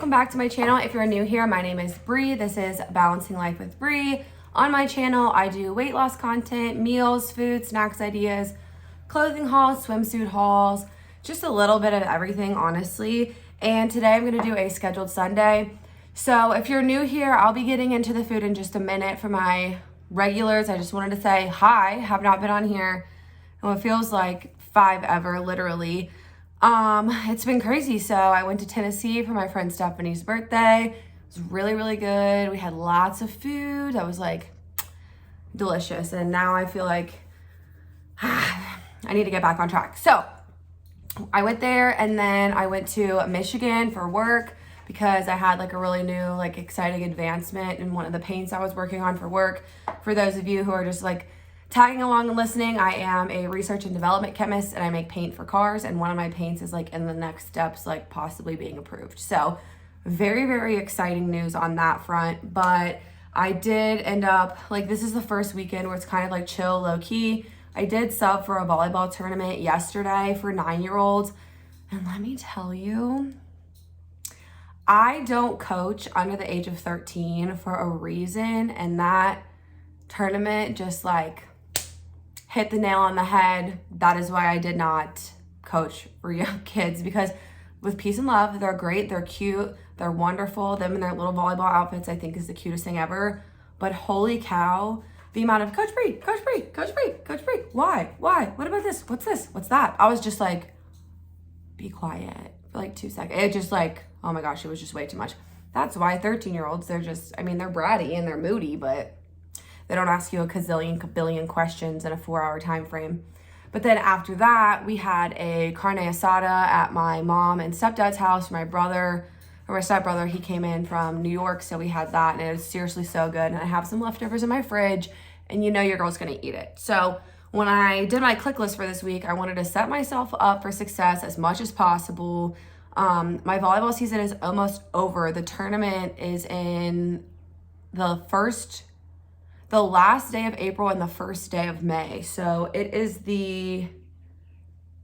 welcome back to my channel. If you're new here, my name is Bree. This is Balancing Life with Bree. On my channel, I do weight loss content, meals, food, snacks ideas, clothing hauls, swimsuit hauls, just a little bit of everything, honestly. And today I'm gonna do a scheduled Sunday. So if you're new here, I'll be getting into the food in just a minute. For my regulars, I just wanted to say hi. Have not been on here in what feels like 5 ever, literally. It's been crazy. So I went to Tennessee for my friend Stephanie's birthday. It was really, really good. We had lots of food that was like delicious. And now I feel like I need to get back on track. So I went there and then I went to Michigan for work because I had like a really new, like exciting advancement in one of the paints I was working on for work. For those of you who are just like tagging along and listening, I am a research and development chemist and I make paint for cars, and one of my paints is like in the next steps, like possibly being approved. So very, very exciting news on that front. But I did end up, like, this is the first weekend where it's kind of like chill, low key. I did sub for a volleyball tournament yesterday for 9-year-olds, and let me tell you, I don't coach under the age of 13 for a reason, and that tournament just like hit the nail on the head. That is why I did not coach for young kids, because with peace and love, they're great, they're cute, they're wonderful. Them in their little volleyball outfits, I think, is the cutest thing ever. But holy cow, the amount of Coach Bree, Coach Bree, Coach Bree, Coach Bree, why, what about this, what's this, what's that? I was just like, be quiet for like 2 seconds. It just like, oh my gosh, it was just way too much. That's why 13-year-olds, they're just, I mean, they're bratty and they're moody, but they don't ask you a billion questions in a 4-hour time frame. But then after that, we had a carne asada at my mom and stepdad's house. My brother, or my stepbrother, he came in from New York, so we had that, and it was seriously so good. And I have some leftovers in my fridge, and you know your girl's gonna eat it. So when I did my click list for this week, I wanted to set myself up for success as much as possible. My volleyball season is almost over. The tournament is in the last day of April and the first day of May. So it is the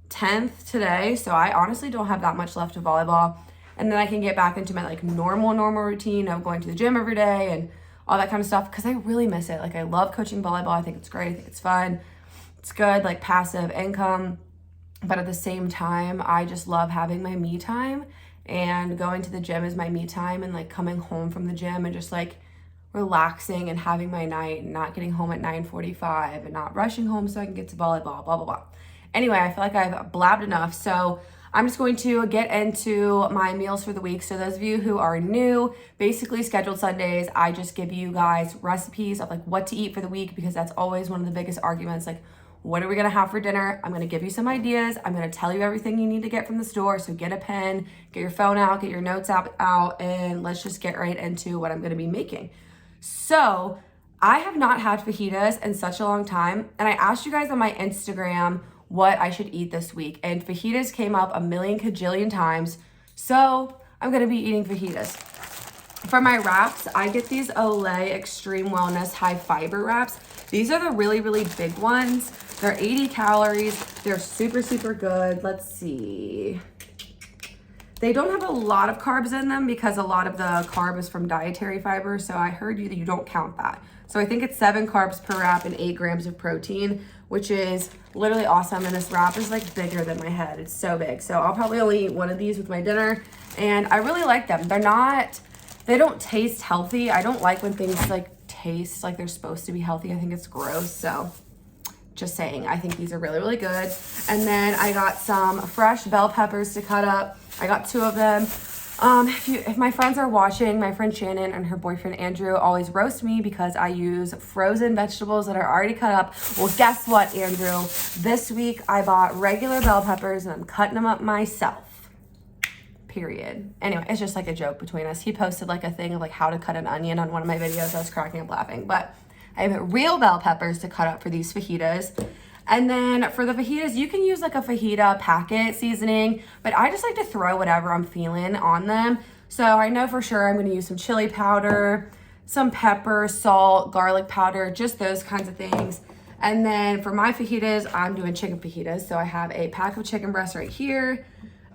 10th today. So I honestly don't have that much left of volleyball. And then I can get back into my like normal routine of going to the gym every day and all that kind of stuff, because I really miss it. Like, I love coaching volleyball. I think it's great. I think it's fun. It's good, like passive income. But at the same time, I just love having my me time, and going to the gym is my me time, and like coming home from the gym and just like relaxing and having my night and not getting home at 9:45 and not rushing home so I can get to volleyball, blah, blah, blah. Anyway, I feel like I've blabbed enough. So I'm just going to get into my meals for the week. So those of you who are new, basically scheduled Sundays, I just give you guys recipes of like what to eat for the week, because that's always one of the biggest arguments. Like, what are we gonna have for dinner? I'm gonna give you some ideas. I'm gonna tell you everything you need to get from the store. So get a pen, get your phone out, get your notes out, and let's just get right into what I'm gonna be making. So I have not had fajitas in such a long time, and I asked you guys on my Instagram what I should eat this week, and fajitas came up a million kajillion times, so I'm gonna be eating fajitas. For my wraps, I get these Olay Extreme Wellness High Fiber wraps. These are the really, really big ones. They're 80 calories. They're super, super good. Let's see. They don't have a lot of carbs in them because a lot of the carb is from dietary fiber. So I heard you that you don't count that. So I think it's 7 carbs per wrap and 8 grams of protein, which is literally awesome. And this wrap is like bigger than my head. It's so big. So I'll probably only eat one of these with my dinner. And I really like them. They don't taste healthy. I don't like when things like taste like they're supposed to be healthy. I think it's gross. So just saying, I think these are really, really good. And then I got some fresh bell peppers to cut up. I got 2 of them. If my friends are watching, my friend Shannon and her boyfriend Andrew always roast me because I use frozen vegetables that are already cut up. Well, guess what, Andrew? This week I bought regular bell peppers and I'm cutting them up myself. Period. Anyway, it's just like a joke between us. He posted like a thing of like how to cut an onion on one of my videos. I was cracking up laughing. But I have real bell peppers to cut up for these fajitas. And then for the fajitas, you can use like a fajita packet seasoning, but I just like to throw whatever I'm feeling on them. So I know for sure I'm going to use some chili powder, some pepper, salt, garlic powder, just those kinds of things. And then for my fajitas, I'm doing chicken fajitas. So I have a pack of chicken breasts right here.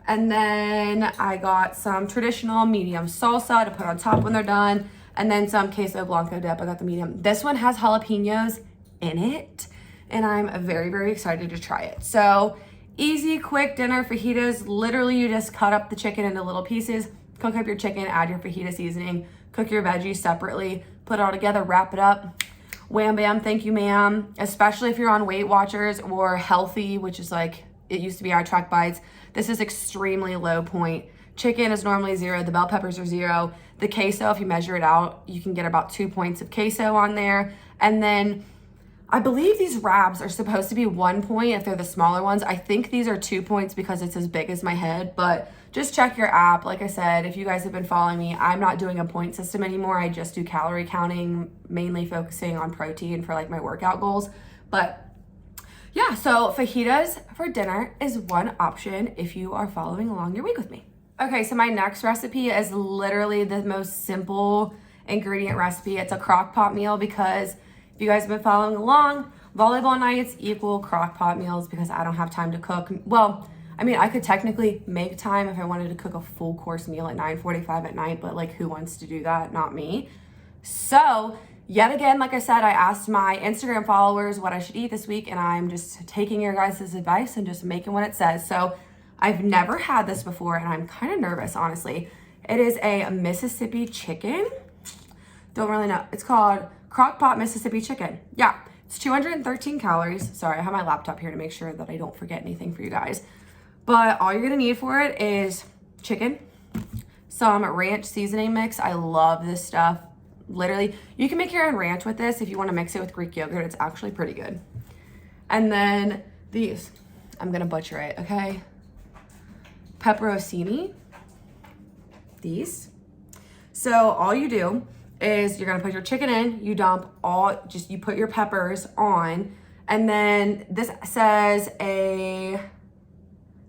And then I got some traditional medium salsa to put on top when they're done. And then some queso blanco dip. I got the medium. This one has jalapenos in it. And I'm very, very excited to try it. So easy, quick dinner fajitas. Literally, you just cut up the chicken into little pieces, cook up your chicken, add your fajita seasoning, cook your veggies separately, put it all together, wrap it up. Wham, bam, thank you, ma'am. Especially if you're on Weight Watchers or healthy, which is like, it used to be iTrack Bites. This is extremely low point. Chicken is normally 0. The bell peppers are 0. The queso, if you measure it out, you can get about 2 points of queso on there. And then I believe these wraps are supposed to be 1 point if they're the smaller ones. I think these are 2 points because it's as big as my head, but just check your app. Like I said, if you guys have been following me, I'm not doing a point system anymore. I just do calorie counting, mainly focusing on protein for like my workout goals. But yeah, so fajitas for dinner is one option if you are following along your week with me. Okay, so my next recipe is literally the most simple ingredient recipe. It's a crock pot meal because if you guys have been following along, volleyball nights equal crock pot meals because I don't have time to cook. Well, I mean, I could technically make time if I wanted to cook a full course meal at 9:45 at night, but like who wants to do that? Not me. So yet again, like I said, I asked my Instagram followers what I should eat this week, and I'm just taking your guys' advice and just making what it says. So I've never had this before, and I'm kind of nervous, honestly. It is a Mississippi chicken. Don't really know. It's called Crock Pot Mississippi Chicken. Yeah, it's 213 calories. Sorry, I have my laptop here to make sure that I don't forget anything for you guys. But all you're gonna need for it is chicken, some ranch seasoning mix. I love this stuff. Literally, you can make your own ranch with this if you want to mix it with Greek yogurt. It's actually pretty good. And then these, I'm gonna butcher it, okay? Pepperoncini, these. So all you do is you're gonna put your chicken in, you dump all, you put your peppers on, and then this says a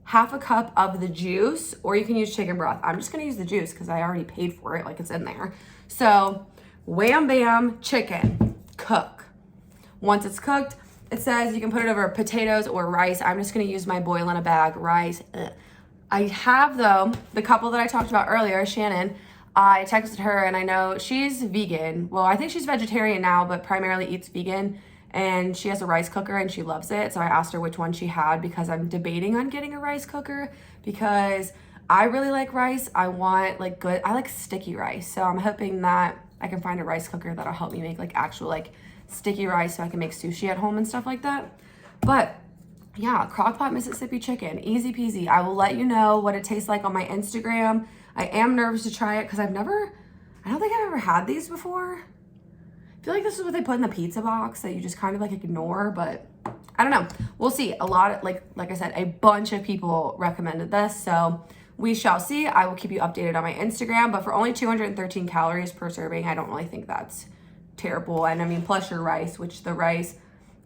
half a cup of the juice, or you can use chicken broth. I'm just gonna use the juice because I already paid for it, like it's in there. So wham bam, chicken, cook. Once it's cooked, it says you can put it over potatoes or rice. I'm just gonna use my boil in a bag rice. I have though, the couple that I talked about earlier, Shannon, I texted her and I know she's vegan. Well, I think she's vegetarian now, but primarily eats vegan. And she has a rice cooker and she loves it. So I asked her which one she had because I'm debating on getting a rice cooker because I really like rice. I want like good, I like sticky rice. So I'm hoping that I can find a rice cooker that'll help me make like actual like sticky rice so I can make sushi at home and stuff like that. But yeah, crockpot Mississippi chicken, easy peasy. I will let you know what it tastes like on my Instagram. I am nervous to try it because I don't think I've ever had these before. I feel like this is what they put in the pizza box that you just kind of like ignore, but I don't know. We'll see. A lot of, like I said, a bunch of people recommended this, so we shall see. I will keep you updated on my Instagram, but for only 213 calories per serving, I don't really think that's terrible. And I mean, plus your rice, which the rice,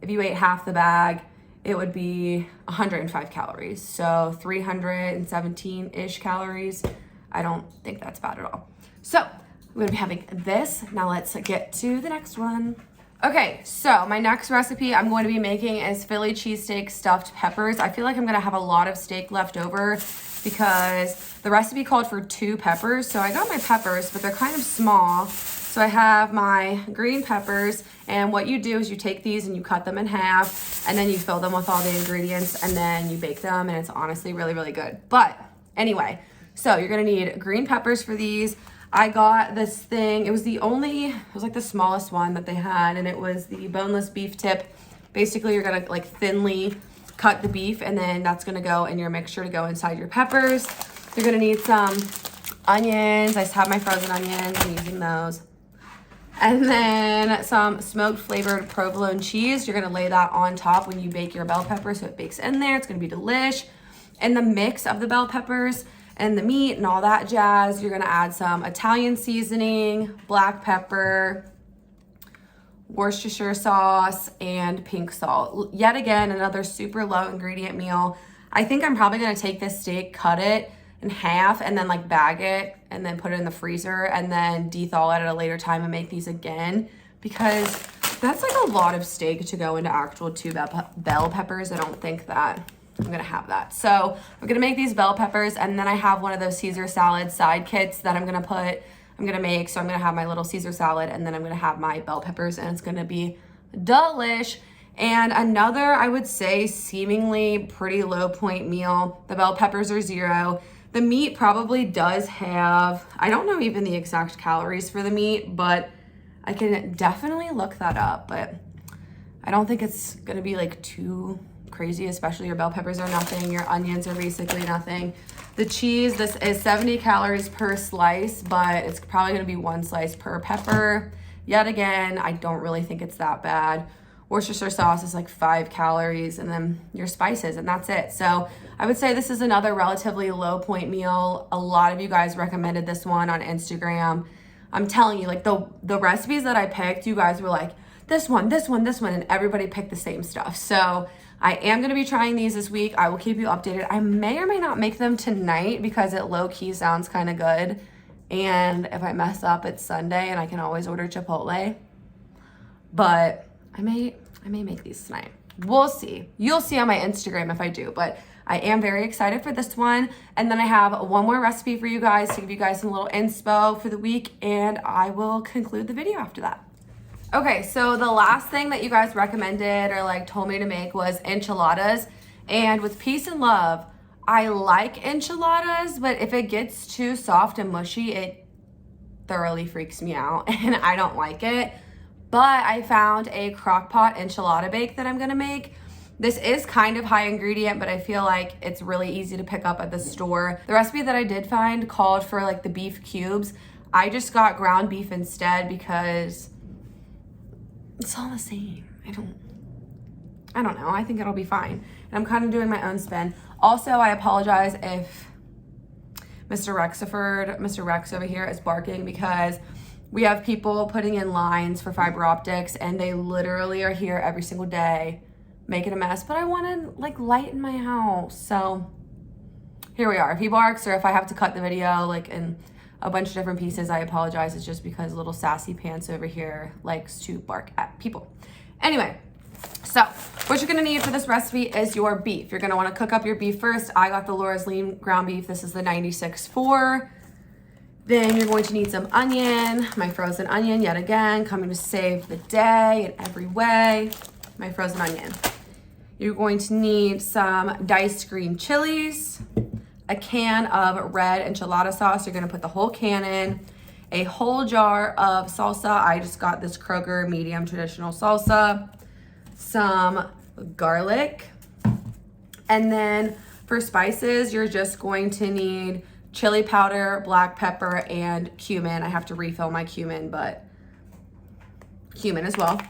if you ate half the bag, it would be 105 calories. So 317-ish calories. I don't think that's bad at all. So I'm gonna be having this. Now let's get to the next one. Okay, so my next recipe I'm going to be making is Philly cheesesteak stuffed peppers. I feel like I'm gonna have a lot of steak left over because the recipe called for 2 peppers. So I got my peppers, but they're kind of small. So I have my green peppers, and what you do is you take these and you cut them in half, and then you fill them with all the ingredients, and then you bake them, and it's honestly really, really good. But anyway, so you're gonna need green peppers for these. I got this thing, it was like the smallest one that they had, and it was the boneless beef tip. Basically, you're gonna like thinly cut the beef, and then that's gonna go in your mixture to go inside your peppers. You're gonna need some onions. I just have my frozen onions, I'm using those. And then some smoked flavored provolone cheese. You're gonna lay that on top when you bake your bell pepper so it bakes in there. It's gonna be delish. And the mix of the bell peppers and the meat and all that jazz, you're gonna add some Italian seasoning, black pepper, Worcestershire sauce, and pink salt. Yet again, another super low ingredient meal. I think I'm probably gonna take this steak, cut it in half, and then like bag it and then put it in the freezer and then de-thaw it at a later time and make these again, because that's like a lot of steak to go into actual 2 bell peppers. I don't think that I'm gonna have that. So I'm gonna make these bell peppers, and then I have one of those Caesar salad side kits that I'm gonna make. So I'm gonna have my little Caesar salad, and then I'm gonna have my bell peppers, and it's gonna be delish. And another, I would say, seemingly pretty low point meal. The bell peppers are 0. The meat probably does have, I don't know even the exact calories for the meat, but I can definitely look that up. But I don't think it's gonna be like too crazy, especially your bell peppers are nothing. Your onions are basically nothing. The cheese, this is 70 calories per slice, but it's probably gonna be 1 slice per pepper. Yet again, I don't really think it's that bad. Worcestershire sauce is like 5 calories, and then your spices, and that's it. So I would say this is another relatively low point meal. A lot of you guys recommended this one on Instagram. I'm telling you, like the recipes that I picked, you guys were like, this one, and everybody picked the same stuff. So I am gonna be trying these this week. I will keep you updated. I may or may not make them tonight because it low key sounds kind of good. And if I mess up, it's Sunday and I can always order Chipotle. But I may make these tonight. We'll see. You'll see on my Instagram if I do, but I am very excited for this one. And then I have one more recipe for you guys to give you guys some little inspo for the week, and I will conclude the video after that. Okay, so the last thing that you guys recommended or like told me to make was enchiladas. And with peace and love, I like enchiladas, but if it gets too soft and mushy, it thoroughly freaks me out and I don't like it. But I found a crock pot enchilada bake that I'm gonna make. This is kind of high ingredient, but I feel like it's really easy to pick up at the store. The recipe that I did find called for like the beef cubes. I just got ground beef instead because it's all the same. I don't know. I think it'll be fine. And I'm kind of doing my own spin. Also, I apologize if Mr. Rex over here is barking because we have people putting in lines for fiber optics and they literally are here every single day making a mess, but I want to like lighten my house. So here we are. If he barks or if I have to cut the video like in a bunch of different pieces, I apologize. It's just because little sassy pants over here likes to bark at people. Anyway, so what you're gonna need for this recipe is your beef. You're gonna wanna cook up your beef first. I got the Laura's lean ground beef. This is the 96.4. Then you're going to need some onion, my frozen onion, yet again, coming to save the day in every way, my frozen onion. You're going to need some diced green chilies, a can of red enchilada sauce. You're gonna put the whole can in, a whole jar of salsa. I just got this Kroger medium traditional salsa, some garlic, and then for spices, you're just going to need chili powder, black pepper, and cumin. I have to refill my cumin, but cumin as well.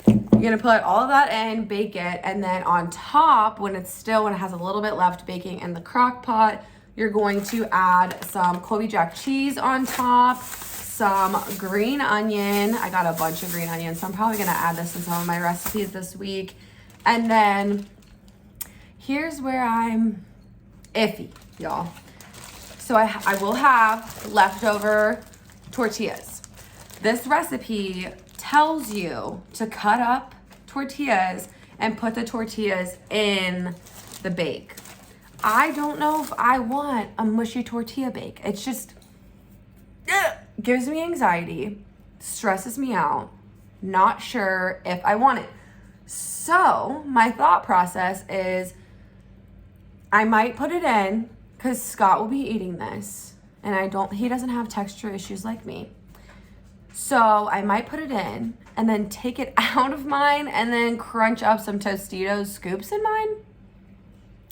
You're gonna put all of that in, bake it, and then on top, when it has a little bit left baking in the crock pot, you're going to add some Colby Jack cheese on top, some green onion. I got a bunch of green onions, so I'm probably gonna add this in some of my recipes this week. And then here's where I'm iffy, y'all. So I will have leftover tortillas. This recipe tells you to cut up tortillas and put the tortillas in the bake. I don't know if I want a mushy tortilla bake. It's just, gives me anxiety, stresses me out, not sure if I want it. So my thought process is I might put it in because Scott will be eating this and he doesn't have texture issues like me. So I might put it in and then take it out of mine and then crunch up some Tostitos scoops in mine.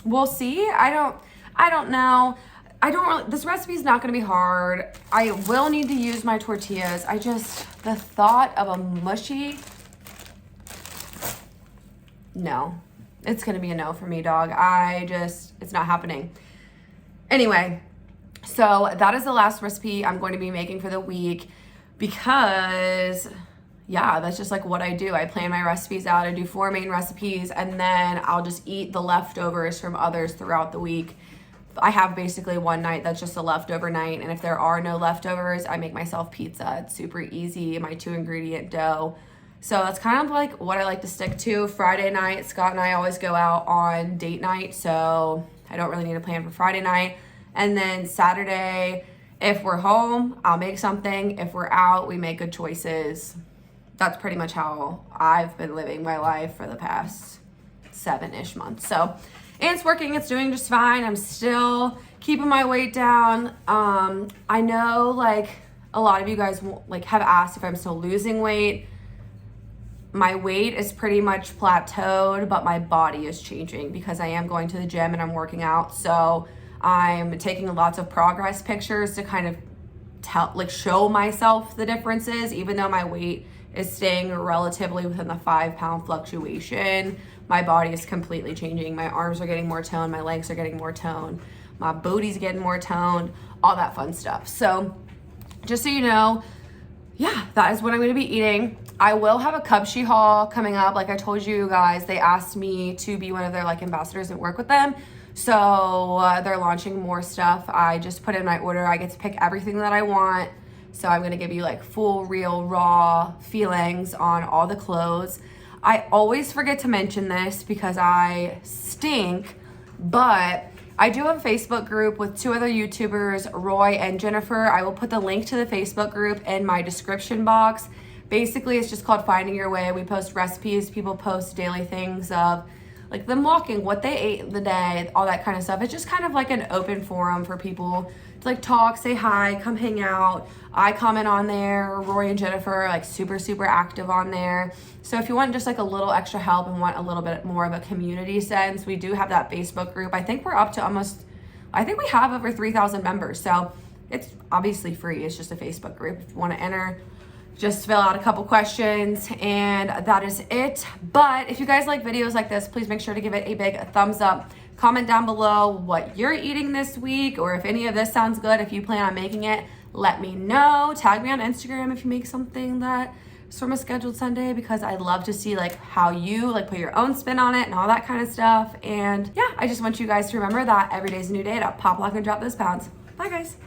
We'll see. I don't know. This recipe is not gonna be hard. I will need to use my tortillas. The thought of a mushy, no. It's gonna be a no for me, dog. It's not happening. Anyway, so that is the last recipe I'm going to be making for the week because, yeah, that's just like what I do. I plan my recipes out. I do 4 main recipes, and then I'll just eat the leftovers from others throughout the week. I have basically one night that's just a leftover night, and if there are no leftovers, I make myself pizza. It's super easy. My 2-ingredient dough. So that's kind of like what I like to stick to. Friday night, Scott and I always go out on date night, so I don't really need a plan for Friday night. And then Saturday, if we're home, I'll make something. If we're out, we make good choices. That's pretty much how I've been living my life for the past 7-ish months. So, and it's working, it's doing just fine. I'm still keeping my weight down. I know like a lot of you guys like have asked if I'm still losing weight. My weight is pretty much plateaued, but my body is changing because I am going to the gym and I'm working out. So I'm taking lots of progress pictures to kind of show myself the differences, even though my weight is staying relatively within the 5-pound fluctuation. My body is completely changing. My arms are getting more toned, my legs are getting more toned, my booty's getting more toned, all that fun stuff. So just so you know, yeah, that is what I'm gonna be eating. I will have a Cubshe haul coming up. Like I told you guys, they asked me to be one of their like ambassadors and work with them. So they're launching more stuff. I just put in my order. I get to pick everything that I want. So I'm gonna give you like full, real, raw feelings on all the clothes. I always forget to mention this because I stink, but I do have a Facebook group with 2 other YouTubers, Roy and Jennifer. I will put the link to the Facebook group in my description box. Basically, it's just called Finding Your Way. We post recipes, people post daily things of like them walking, what they ate the day, all that kind of stuff. It's just kind of like an open forum for people to like talk, say hi, come hang out. I comment on there. Roy and Jennifer are like super active on there. So if you want just like a little extra help and want a little bit more of a community sense, we do have that Facebook group. I think we're up to we have over 3,000 members. So it's obviously free. It's just a Facebook group. If you want to enter, just fill out a couple questions and that is it. But if you guys like videos like this, please make sure to give it a big thumbs up. Comment down below what you're eating this week, or if any of this sounds good, if you plan on making it, let me know. Tag me on Instagram if you make something that is from a scheduled Sunday, because I'd love to see like how you like put your own spin on it and all that kind of stuff. And yeah, I just want you guys to remember that every day's a new day to pop, lock, and drop those pounds. Bye guys.